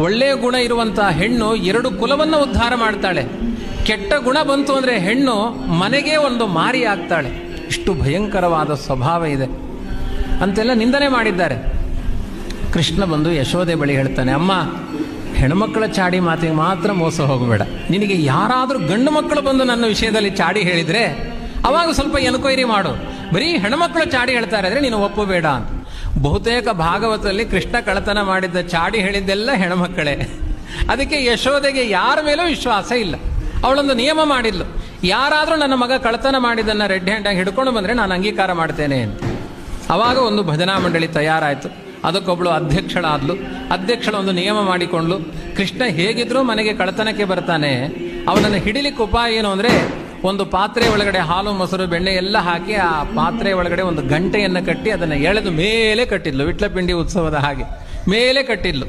ಒಳ್ಳೆಯ ಗುಣ ಇರುವಂಥ ಹೆಣ್ಣು 2 ಕುಲವನ್ನು ಉದ್ಧಾರ ಮಾಡ್ತಾಳೆ. ಕೆಟ್ಟ ಗುಣ ಬಂತು ಅಂದರೆ ಹೆಣ್ಣು ಮನೆಗೆ ಒಂದು ಮಾರಿ ಆಗ್ತಾಳೆ. ಇಷ್ಟು ಭಯಂಕರವಾದ ಸ್ವಭಾವ ಇದೆ ಅಂತೆಲ್ಲ ನಿಂದನೆ ಮಾಡಿದ್ದಾರೆ. ಕೃಷ್ಣ ಬಂದು ಯಶೋದೆ ಬಳಿ ಹೇಳ್ತಾನೆ, ಅಮ್ಮ, ಹೆಣ್ಮಕ್ಕಳ ಚಾಡಿ ಮಾತಿಗೆ ಮಾತ್ರ ಮೋಸ ಹೋಗಬೇಡ. ನಿನಗೆ ಯಾರಾದರೂ ಗಂಡು ಮಕ್ಕಳು ಬಂದು ನನ್ನ ವಿಷಯದಲ್ಲಿ ಚಾಡಿ ಹೇಳಿದರೆ ಅವಾಗ ಸ್ವಲ್ಪ ಎನ್ಕ್ವೈರಿ ಮಾಡು. ಬರೀ ಹೆಣ್ಮಕ್ಕಳು ಚಾಡಿ ಹೇಳ್ತಾರೆ ಅಂದರೆ ನೀನು ಒಪ್ಪಬೇಡ ಅಂತ. ಬಹುತೇಕ ಭಾಗವತದಲ್ಲಿ ಕೃಷ್ಣ ಕಳ್ಳತನ ಮಾಡಿದ್ದ ಚಾಡಿ ಹೇಳಿದ್ದೆಲ್ಲ ಹೆಣ್ಮಕ್ಕಳೇ. ಅದಕ್ಕೆ ಯಶೋದೆಗೆ ಯಾರ ಮೇಲೂ ವಿಶ್ವಾಸ ಇಲ್ಲ. ಅವಳೊಂದು ನಿಯಮ ಮಾಡಿದ್ಲು, ಯಾರಾದರೂ ನನ್ನ ಮಗ ಕಳ್ಳತನ ಮಾಡಿದ್ದನ್ನು ರೆಡ್ ಹ್ಯಾಂಡಾಗಿ ಹಿಡ್ಕೊಂಡು ಬಂದರೆ ನಾನು ಅಂಗೀಕಾರ ಮಾಡ್ತೇನೆ ಅಂತ. ಆವಾಗ ಒಂದು ಭಜನಾ ಮಂಡಳಿ ತಯಾರಾಯಿತು. ಅದಕ್ಕೊಬ್ಬಳು ಅಧ್ಯಕ್ಷಳಾದ್ಲು. ಅಧ್ಯಕ್ಷಳ ಒಂದು ನಿಯಮ ಮಾಡಿಕೊಂಡ್ಲು, ಕೃಷ್ಣ ಹೇಗಿದ್ರೂ ಮನೆಗೆ ಕಳ್ಳತನಕ್ಕೆ ಬರ್ತಾನೆ, ಅವನನ್ನು ಹಿಡಿಲಿಕ್ಕೆ ಉಪಾಯ ಏನು ಅಂದರೆ ಒಂದು ಪಾತ್ರೆ ಒಳಗಡೆ ಹಾಲು ಮೊಸರು ಬೆಣ್ಣೆ ಎಲ್ಲ ಹಾಕಿ ಆ ಪಾತ್ರೆ ಒಳಗಡೆ ಒಂದು ಗಂಟೆಯನ್ನು ಕಟ್ಟಿ ಅದನ್ನು ಎಳೆದು ಮೇಲೆ ಕಟ್ಟಿದ್ಲು. ವಿಟ್ಲಪಿಂಡಿ ಉತ್ಸವದ ಹಾಗೆ ಮೇಲೆ ಕಟ್ಟಿದ್ಲು.